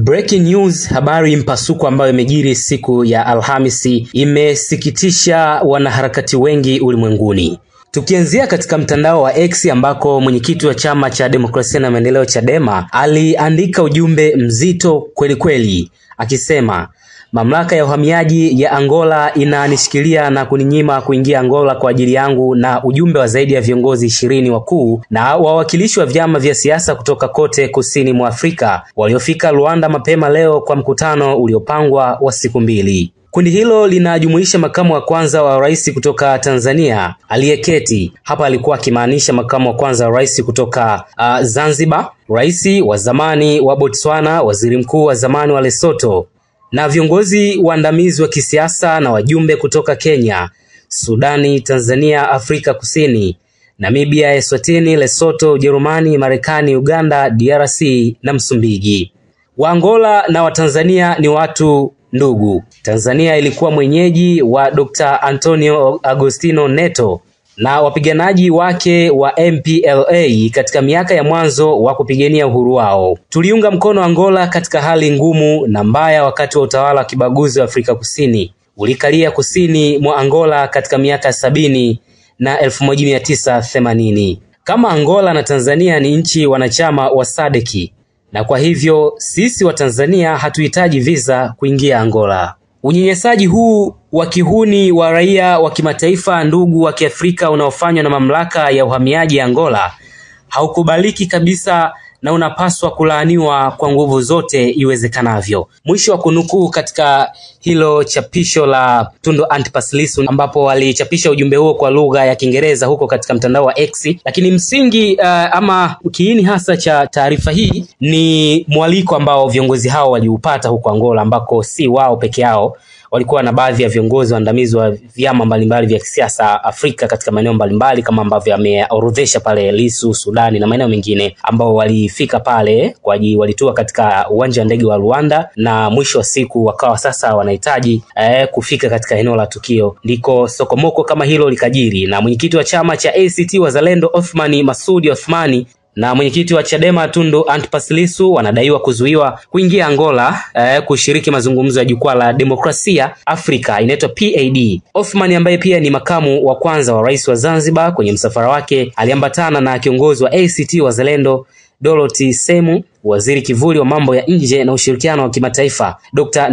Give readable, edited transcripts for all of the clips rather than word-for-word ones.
Breaking news, habari mpasuko ambayo imejiri siku ya Alhamisi imesikitisha wanaharakati wengi ulimwenguni. Tukianzia katika mtandao wa X ambako mwenyekiti wa chama cha demokrasia na maendeleo Chadema aliandika ujumbe mzito kweli kweli akisema, mamlaka ya uhamiaji ya Angola inanishikilia na kuninyima kuingia Angola kwa ajili yangu na ujumbe wa zaidi ya viongozi 20 wakuu na wawakilishi wa vyama vya siasa kutoka kote kusini mwa Afrika waliofika Luanda mapema leo kwa mkutano uliopangwa wa siku 2. Kundi hilo linajumuisha makamu wa kwanza wa rais kutoka Tanzania aliyeketi hapa, alikuwa akimaanisha makamu wa kwanza wa rais kutoka Zanzibar, rais wa zamani wa Botswana, waziri mkuu wa zamani wa Lesotho, na viongozi waandamizi wa kisiasa na wajumbe kutoka Kenya, Sudani, Tanzania, Afrika Kusini, Namibia, Eswatini, Lesotho, Ujerumani, Marekani, Uganda, DRC na Msumbiji. Wa Angola na wa Tanzania ni watu ndugu. Tanzania ilikuwa mwenyeji wa Dr. Antonio Agostino Neto na wapiganaji wake wa MPLA katika miaka ya mwanzo wa kupigania uhuru wao. Tuliunga mkono Angola katika hali ngumu na mbaya wakati wa utawala wa kibaguzi wa Afrika Kusini. Ulikalia kusini mwa Angola katika miaka 70 na 1980. Kama Angola na Tanzania ni nchi wanachama wa SADC, na kwa hivyo sisi wa Tanzania hatuhitaji visa kuingia Angola. Unyanyasaji huu wa kihuni wa raia wa kimataifa ndugu wa Kiafrika unaofanywa na mamlaka ya uhamiaji ya Angola haukubaliki kabisa na unapaswa kulaaniwa kwa nguvu zote iwezekanavyo. Mwisho wa kunukuu katika hilo chapisho la Tundu Antipas Lissu, ambapo walichapisha ujumbe huo kwa lugha ya Kiingereza huko katika mtandao wa X. Lakini msingi ama kiini hasa cha taarifa hii ni mwaliko ambao viongozi hao waliupata huko Angola, ambako si wao peke yao, walikuwa na baadhi ya viongozi waandamizi wa vyama mbalimbali vya kisiasa Afrika katika maeneo mbalimbali kama ambavyo ameorodhesha pale Lissu, Sudani na maeneo mengine, ambao walifika pale kwa ajili, walitua katika uwanja wa ndege wa Luanda, na mwisho wa siku wakawa sasa wanahitaji kufika katika eneo la tukio. Ndiko sokomoko kama hilo likajiri, na mwenyekiti wa chama cha ACT Wazalendo Othmani Masoud Othmani na mwenyekiti wa Chadema Tundu Antipas Lissu wanadaiwa kuzuiwa kuingia Angola kushiriki mazungumzo ya jukwaa la demokrasia Afrika inaitwa PAD. Othmani ambaye pia ni makamu wa kwanza wa rais wa Zanzibar, kwenye msafara wake aliambatana na kiongozi wa ACT Wazalendo Dorothy Semu, waziri kivuli wa mambo ya nje na ushirikiano wa kimataifa Dr.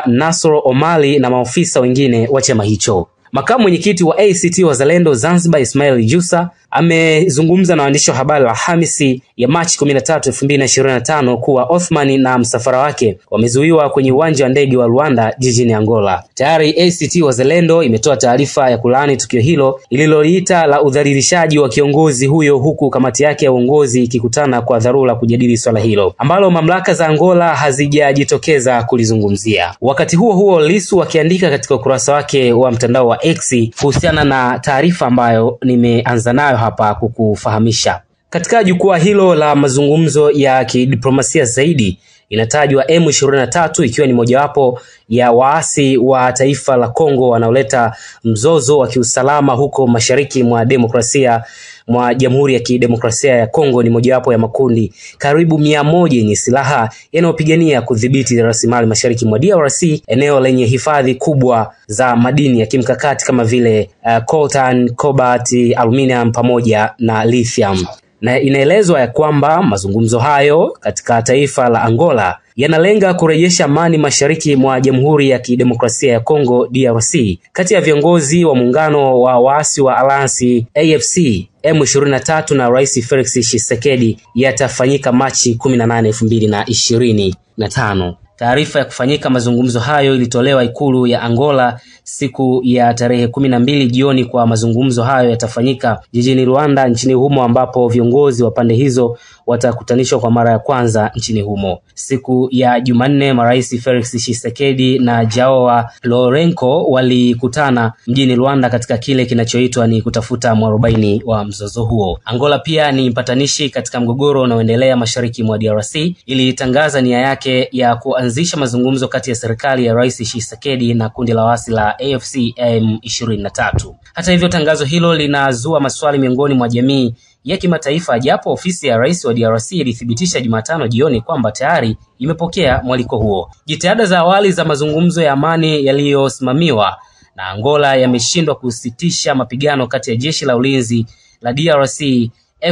Nasro Omali na maofisa wengine wa chama hicho. Makamu mwenyekiti wa ACT Wazalendo Zanzibar Ismail Jussa amezungumza na waandishi wa habari Alhamisi ya Machi 13, 2025 kuwa Othmani na msafara wake wamezuiwa kwenye uwanja wa ndege wa Luanda jijini Angola. Tayari ACT Wazalendo imetoa taarifa ya kulaani tukio hilo ililoliita la udhalilishaji wa kiongozi huyo, huku kamati yake ya uongozi ikikutana kwa dharura kujadili swala hilo ambalo mamlaka za Angola hazijajitokeza kulizungumzia. Wakati huo huo, Lissu akiandika katika ukurasa wake wa mtandao wa X kuhusiana na taarifa ambayo nimeanza nayo hapa kukufahamisha. Katika jukwaa hilo la mazungumzo ya kidiplomasia zaidi, inatajwa M23 ikiwa ni mojawapo ya waasi wa taifa la Kongo wanaoleta mzozo wa kiusalama huko mashariki mwa demokrasia mwa Jamhuri ya Kidemokrasia ya Kongo. Ni mojawapo ya makundi karibu 100 yenye silaha yanayopigania kudhibiti rasilimali mashariki mwa DRC, eneo lenye hifadhi kubwa za madini ya kimkakati kama vile coltan, cobalt, aluminium pamoja na lithium. Na inaelezwa ya kwamba mazungumzo hayo katika taifa la Angola yanalenga kurejesha amani mashariki mwa Jamhuri ya Kidemokrasia ya Kongo DRC kati ya viongozi wa muungano wa waasi wa Alliance AFC M23 na Rais Felix Tshisekedi yatafanyika Machi 18, 2025. Taarifa ya kufanyika mazungumzo hayo ilitolewa Ikulu ya Angola siku ya tarehe 12 jioni kwa mazungumzo hayo yatafanyika jijini Luanda nchini humo, ambapo viongozi wa pande hizo watakutanishwa kwa mara ya kwanza nchini humo. Siku ya Jumanne, marais Felix Tshisekedi na Joao Lourenco walikutana mjini Luanda katika kile kinachoitwa ni kutafuta mwarobaini wa mzozo huo. Angola pia ni mpatanishi katika mgogoro unaoendelea mashariki mwa DRC, ilitangaza nia yake ya kuanzisha mazungumzo kati ya serikali ya Rais Tshisekedi na kundi la waasi la AFC M23. Hata hivyo, tangazo hilo linazua maswali miongoni mwa jamii ya kimataifa, japo ofisi ya rais wa DRC ilithibitisha Jumatano jioni kwamba tayari imepokea mwaliko huo. Jitihada za awali za mazungumzo ya amani yaliyosimamiwa na Angola yameshindwa kusitisha mapigano kati ya jeshi la ulinzi la DRC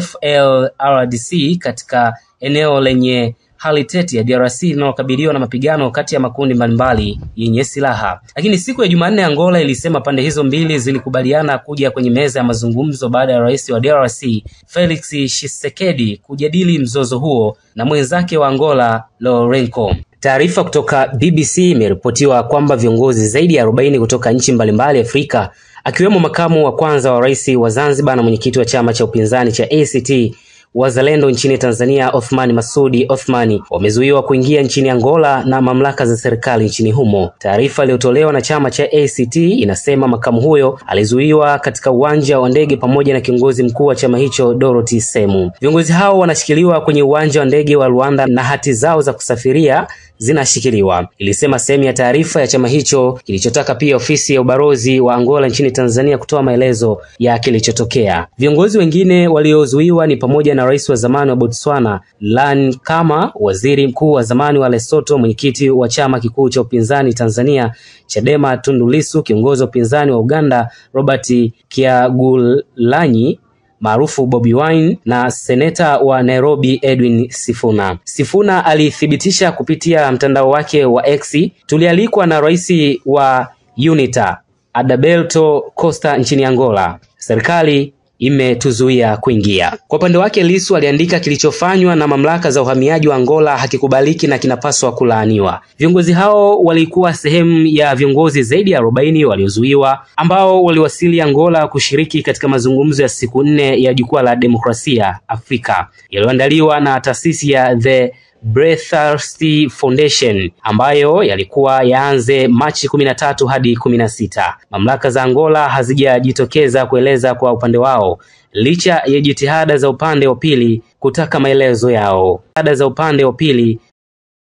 FARDC katika eneo lenye hali tete ya DRC linalokabiliwa na mapigano kati ya makundi mbalimbali yenye silaha. Lakini siku ya Jumanne Angola ilisema pande hizo mbili zilikubaliana kuja kwenye meza ya mazungumzo baada ya rais wa DRC Felix Tshisekedi kujadili mzozo huo na mwenzake wa Angola Lourenco. Taarifa kutoka BBC imeripotiwa kwamba viongozi zaidi ya 40 kutoka nchi mbalimbali Afrika, akiwemo makamu wa kwanza wa rais wa Zanzibar na mwenyekiti wa chama cha upinzani cha ACT Wazalendo nchini Tanzania Othman Masoud Othman, wamezuiwa kuingia nchini Angola na mamlaka za serikali nchini humo. Taarifa iliyotolewa na chama cha ACT inasema makamu huyo alizuiwa katika uwanja wa ndege pamoja na kiongozi mkuu wa chama hicho Dorothy Semu. Viongozi hao wanashikiliwa kwenye uwanja wa ndege wa Luanda na hati zao za kusafiria zinashikiliwa, ilisema sehemu ya taarifa ya chama hicho, kilichotaka pia ofisi ya ubalozi wa Angola nchini Tanzania kutoa maelezo ya kilichotokea. Viongozi wengine waliozuiwa ni pamoja na rais wa zamani wa Botswana Ian Khama, waziri mkuu wa zamani wa Lesotho, mwenyekiti wa chama kikuu cha upinzani Tanzania Chadema Tundu Lissu, kiongozi wa upinzani wa Uganda Robert Kyagulanyi maarufu Bobi Wine na seneta wa Nairobi Edwin Sifuna. Sifuna alithibitisha kupitia mtandao wake wa X, tulialikwa na rais wa UNITA Adalberto Costa nchini Angola. Serikali imetuzuia kuingia. Kwa upande wake Lissu aliandika, kilichofanywa na mamlaka za uhamiaji wa Angola hakikubaliki na kinapaswa kulaaniwa. Viongozi hao walikuwa sehemu ya viongozi zaidi ya 40 waliozuiwa ambao waliwasili Angola kushiriki katika mazungumzo ya siku 4 ya jukwaa la demokrasia Afrika yaliyoandaliwa na taasisi ya The Breathirsty Foundation ambayo yalikuwa yaanze Machi 13 hadi 16. Mamlaka za Angola hazijajitokeza kueleza kwa upande wao licha ya jitihada za upande wa pili kutaka maelezo yao. Jitihada za upande wa pili